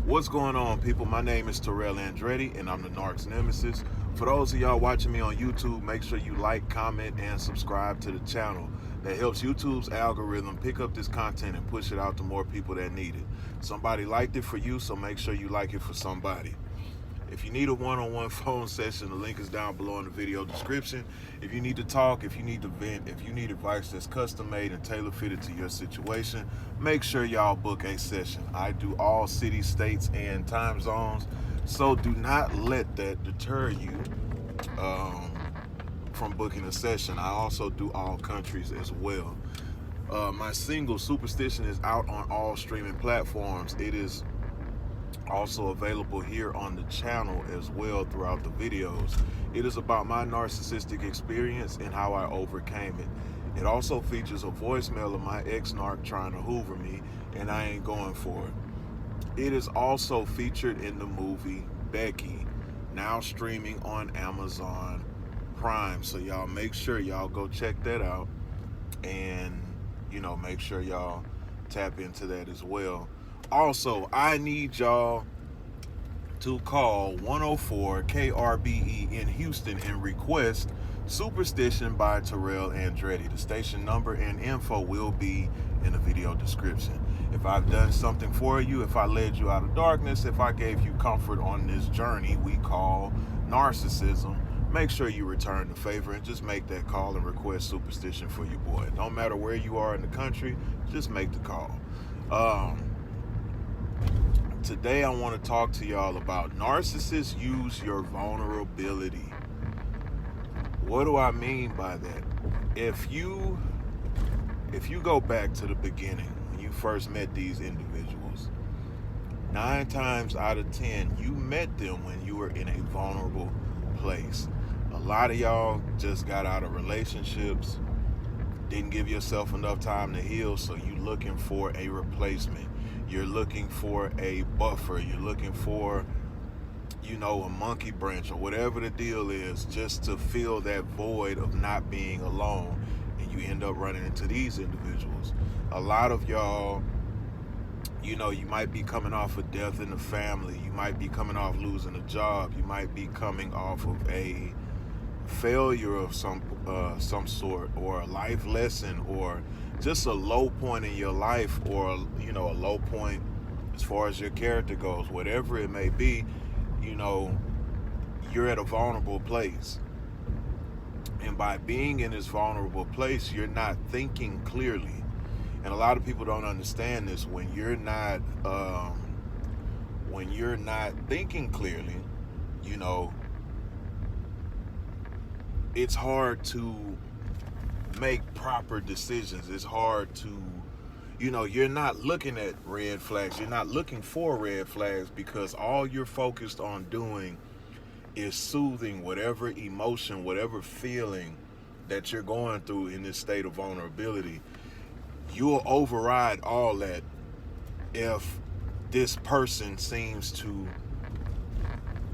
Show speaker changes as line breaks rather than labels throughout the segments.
What's going on, people? My name is Terrell Andretti, and I'm the Narc's nemesis. For those of y'all watching me on YouTube, make sure you like, comment, and subscribe to the channel. That helps YouTube's algorithm pick up this content and push it out to more people that need it. Somebody liked it for you, so make sure you like it for somebody. If you need a one-on-one phone session, the link is down below in the video description. If you need to talk, if you need to vent, if you need advice that's custom-made and tailor-fitted to your situation, make sure y'all book a session. I do all cities, states, and time zones, so do not let that deter you from booking a session. I also do all countries as well. My single, Superstition, is out on all streaming platforms. It is also available here on the channel as well throughout the videos. It is about my narcissistic experience and how I overcame it. It also features a voicemail of my ex-narc trying to hoover me, and I ain't going for it. It is also featured in the movie Becky, now streaming on Amazon Prime. So y'all make sure y'all go check that out, and make sure y'all tap into that as well. Also, I need y'all to call 104 KRBE in Houston and request Superstition by Terrell Andretti. The station number and info will be in the video description. If I've done something for you, if I led you out of darkness, if I gave you comfort on this journey we call narcissism, make sure you return the favor and just make that call and request Superstition for your boy. Don't matter where you are in the country, just make the call. Today I want to talk to y'all about narcissists use your vulnerability. What do I mean by that? If you go back to the beginning, when you first met these individuals, 9 times out of 10, you met them when you were in a vulnerable place. A lot of y'all just got out of relationships, didn't give yourself enough time to heal, so you're looking for a replacement. You're looking for a buffer. You're looking for, a monkey branch or whatever the deal is, just to fill that void of not being alone. And you end up running into these individuals. A lot of y'all, you might be coming off a death in the family. You might be coming off losing a job. You might be coming off of a failure of some sort, or a life lesson, or just a low point in your life, or a low point as far as your character goes. Whatever it may be, you're at a vulnerable place, and by being in this vulnerable place, you're not thinking clearly. And a lot of people don't understand this. When you're not thinking clearly, it's hard to make proper decisions. It's hard to, you're not looking at red flags. You're not looking for red flags, because all you're focused on doing is soothing whatever emotion, whatever feeling that you're going through in this state of vulnerability. You'll override all that if this person seems to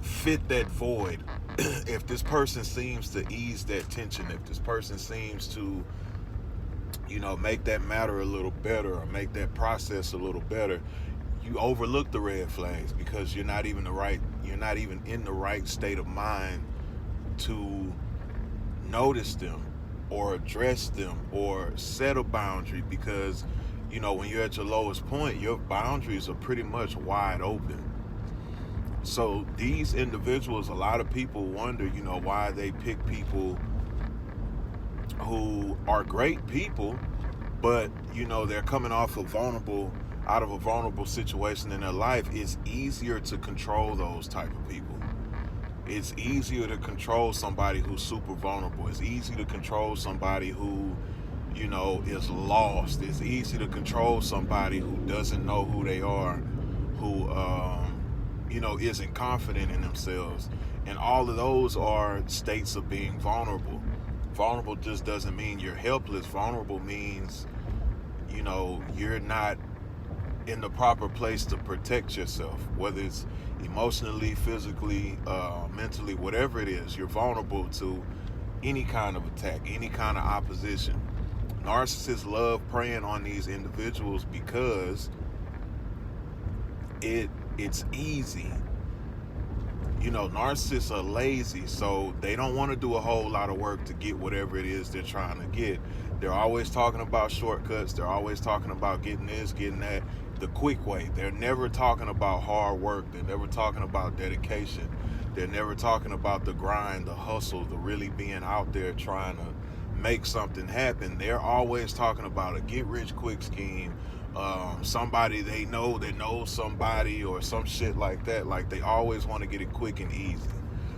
fit that void. If this person seems to ease that tension, if this person seems to, make that matter a little better, or make that process a little better, you overlook the red flags, because you're not even in the right state of mind to notice them or address them or set a boundary. Because when you're at your lowest point, your boundaries are pretty much wide open. So these individuals, a lot of people wonder, why they pick people who are great people, but, they're coming off out of a vulnerable situation in their life. It's easier to control those type of people. It's easier to control somebody who's super vulnerable. It's easy to control somebody who, is lost. It's easy to control somebody who doesn't know who they are, who, isn't confident in themselves. And all of those are states of being vulnerable. Vulnerable just doesn't mean you're helpless. Vulnerable means, you're not in the proper place to protect yourself, whether it's emotionally, physically, mentally, whatever it is. You're vulnerable to any kind of attack, any kind of opposition. Narcissists love preying on these individuals because it it's easy. You know, narcissists are lazy, so they don't want to do a whole lot of work to get whatever it is they're trying to get. They're always talking about shortcuts. They're always talking about getting this, getting that, the quick way. They're never talking about hard work. They're never talking about dedication. They're never talking about the grind, the hustle, the really being out there trying to make something happen. They're always talking about a get-rich-quick scheme, somebody they know that knows somebody or some shit like that. Like, they always want to get it quick and easy.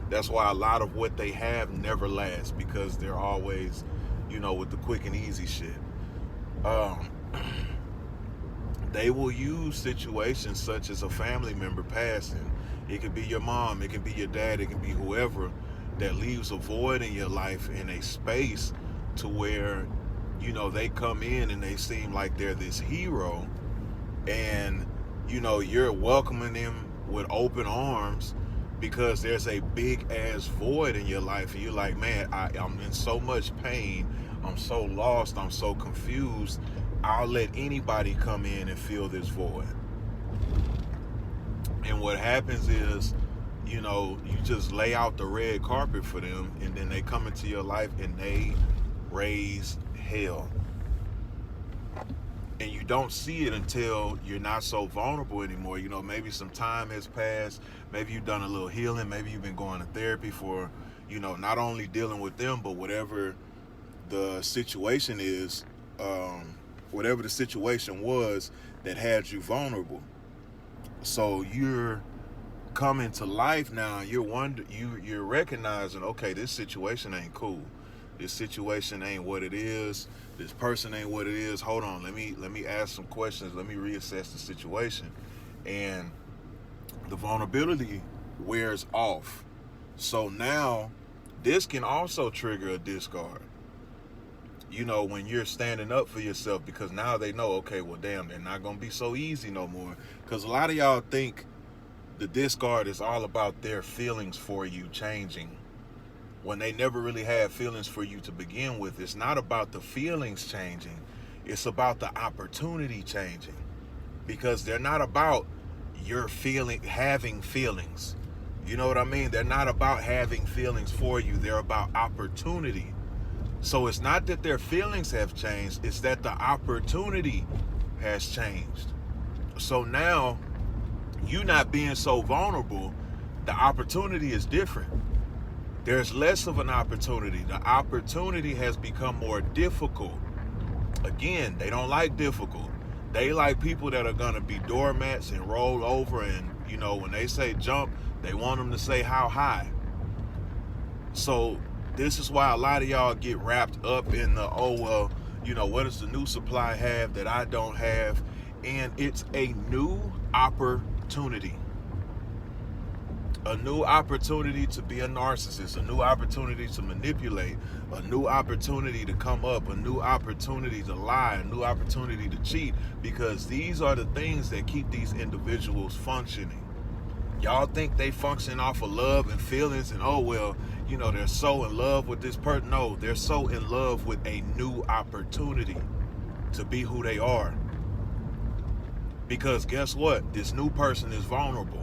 That's why a lot of what they have never lasts, because they're always, you know, with the quick and easy shit. They will use situations such as a family member passing. It could be your mom, it could be your dad, it can be whoever, that leaves a void in your life, in a space to where, you know, they come in and they seem like they're this hero, and, you know, you're welcoming them with open arms because there's a big ass void in your life, and you're like, man, I'm in so much pain, I'm so lost, I'm so confused, I'll let anybody come in and fill this void. And what happens is, you know, you just lay out the red carpet for them, and then they come into your life and they raise hell. And you don't see it until you're not so vulnerable anymore. You know, maybe some time has passed, maybe you've done a little healing, maybe you've been going to therapy for, you know, not only dealing with them, but whatever the situation is, whatever the situation was that had you vulnerable. So you're coming to life now. You're recognizing, okay, this situation ain't cool. This situation ain't what it is. This person ain't what it is. Hold on, let me ask some questions. Let me reassess the situation. And the vulnerability wears off. So now this can also trigger a discard. You know, when you're standing up for yourself, because now they know, okay, well, damn, they're not going to be so easy no more. Because a lot of y'all think the discard is all about their feelings for you changing, when they never really had feelings for you to begin with. It's not about the feelings changing. It's about the opportunity changing. Because they're not about your having feelings. You know what I mean? They're not about having feelings for you. They're about opportunity. So it's not that their feelings have changed, it's that the opportunity has changed. So now, you not being so vulnerable, the opportunity is different. There's less of an opportunity. The opportunity has become more difficult. Again, they don't like difficult. They like people that are going to be doormats and roll over, and, you know, when they say jump, they want them to say how high. So this is why a lot of y'all get wrapped up in the, oh, well, you know, what does the new supply have that I don't have? And it's a new opportunity. A new opportunity to be a narcissist, a new opportunity to manipulate, a new opportunity to come up, a new opportunity to lie, a new opportunity to cheat, because these are the things that keep these individuals functioning. Y'all think they function off of love and feelings and, oh, well, you know, they're so in love with this person. No, they're so in love with a new opportunity to be who they are. Because guess what? This new person is vulnerable.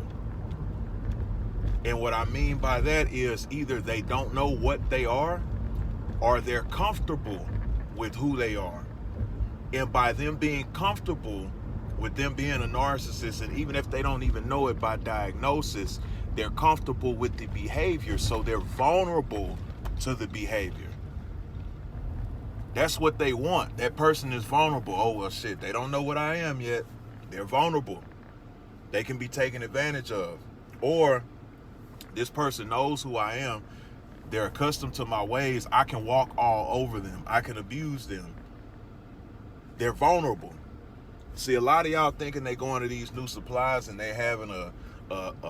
And what I mean by that is either they don't know what they are, or they're comfortable with who they are. And by them being comfortable with them being a narcissist, and even if they don't even know it by diagnosis, they're comfortable with the behavior, so they're vulnerable to the behavior. That's what they want. That person is vulnerable. Oh, well, shit, they don't know what I am yet. They're vulnerable. They can be taken advantage of. Or this person knows who I am. They're accustomed to my ways. I can walk all over them. I can abuse them. They're vulnerable. See, a lot of y'all thinking they going to these new supplies and they having a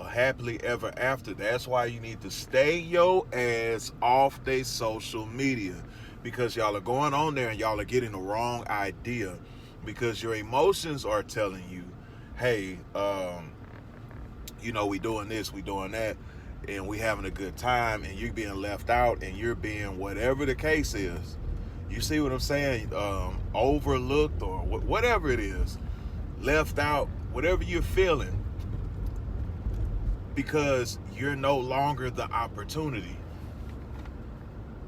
happily ever after. That's why you need to stay your ass off their social media, because y'all are going on there and y'all are getting the wrong idea, because your emotions are telling you, hey, you know, we doing this, we doing that, and we having a good time, and you're being left out, and you're being, whatever the case is, you see what I'm saying, overlooked, or whatever it is, left out, whatever you're feeling, because you're no longer the opportunity.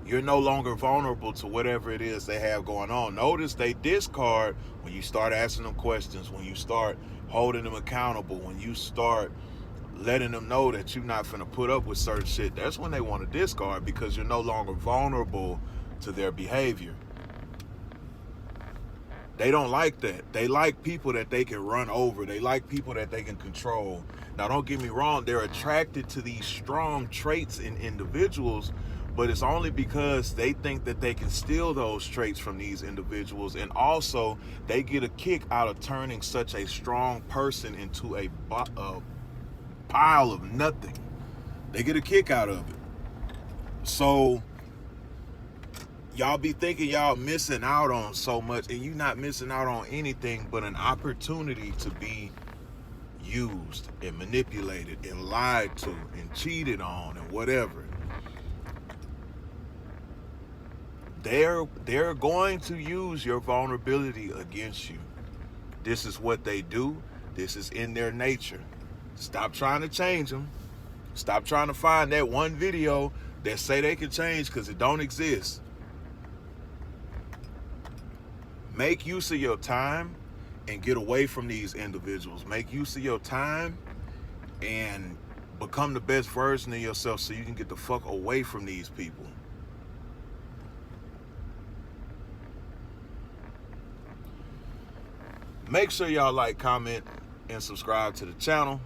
You're no longer vulnerable to whatever it is they have going on. Notice they discard when you start asking them questions, when you start holding them accountable, when you start letting them know that you're not finna put up with certain shit. That's when they want to discard, because you're no longer vulnerable to their behavior. They don't like that. They like people that they can run over. They like people that they can control. Now, don't get me wrong. They're attracted to these strong traits in individuals, but it's only because they think that they can steal those traits from these individuals. And also, they get a kick out of turning such a strong person into a pile of nothing. They get a kick out of it. So y'all be thinking y'all missing out on so much, and you're not missing out on anything but an opportunity to be used and manipulated and lied to and cheated on and whatever. They're going to use your vulnerability against you. This is what they do. This is in their nature. Stop trying to change them. Stop trying to find that one video that say they can change, because it don't exist. Make use of your time and get away from these individuals. Make use of your time and become the best version of yourself so you can get the fuck away from these people. Make sure y'all like, comment, and subscribe to the channel.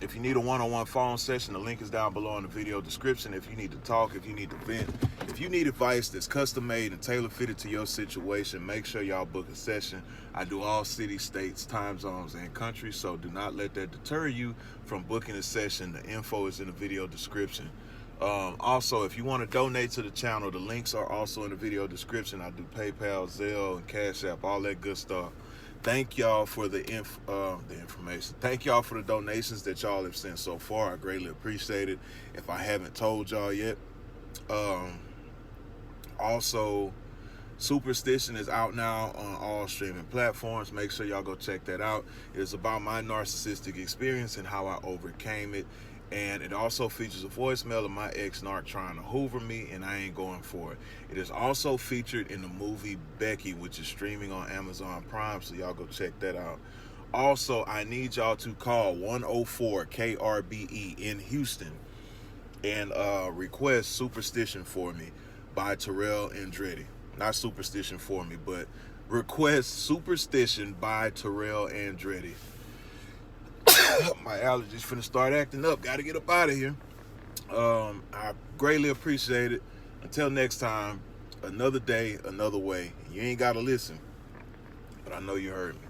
If you need a one-on-one phone session, the link is down below in the video description. If you need to talk, if you need to vent, if you need advice that's custom-made and tailor-fitted to your situation, make sure y'all book a session. I do all cities, states, time zones, and countries, so do not let that deter you from booking a session. The info is in the video description. Also, if you want to donate to the channel, the links are also in the video description. I do PayPal, Zelle, and Cash App, all that good stuff. Thank y'all for the information. Thank y'all for the donations that y'all have sent so far. I greatly appreciate it. If I haven't told y'all yet, also, Superstition is out now on all streaming platforms. Make sure y'all go check that out. It is about my narcissistic experience and how I overcame it. And it also features a voicemail of my ex-narc trying to hoover me, and I ain't going for it. It is also featured in the movie Becky, which is streaming on Amazon Prime, so y'all go check that out. Also, I need y'all to call 104 KRBE in Houston and request Superstition for me by Terrell Andretti. Not Superstition for me, but request Superstition by Terrell Andretti. My allergies finna start acting up. Gotta get up out of here. I greatly appreciate it. Until next time, another day, another way. You ain't gotta listen, but I know you heard me.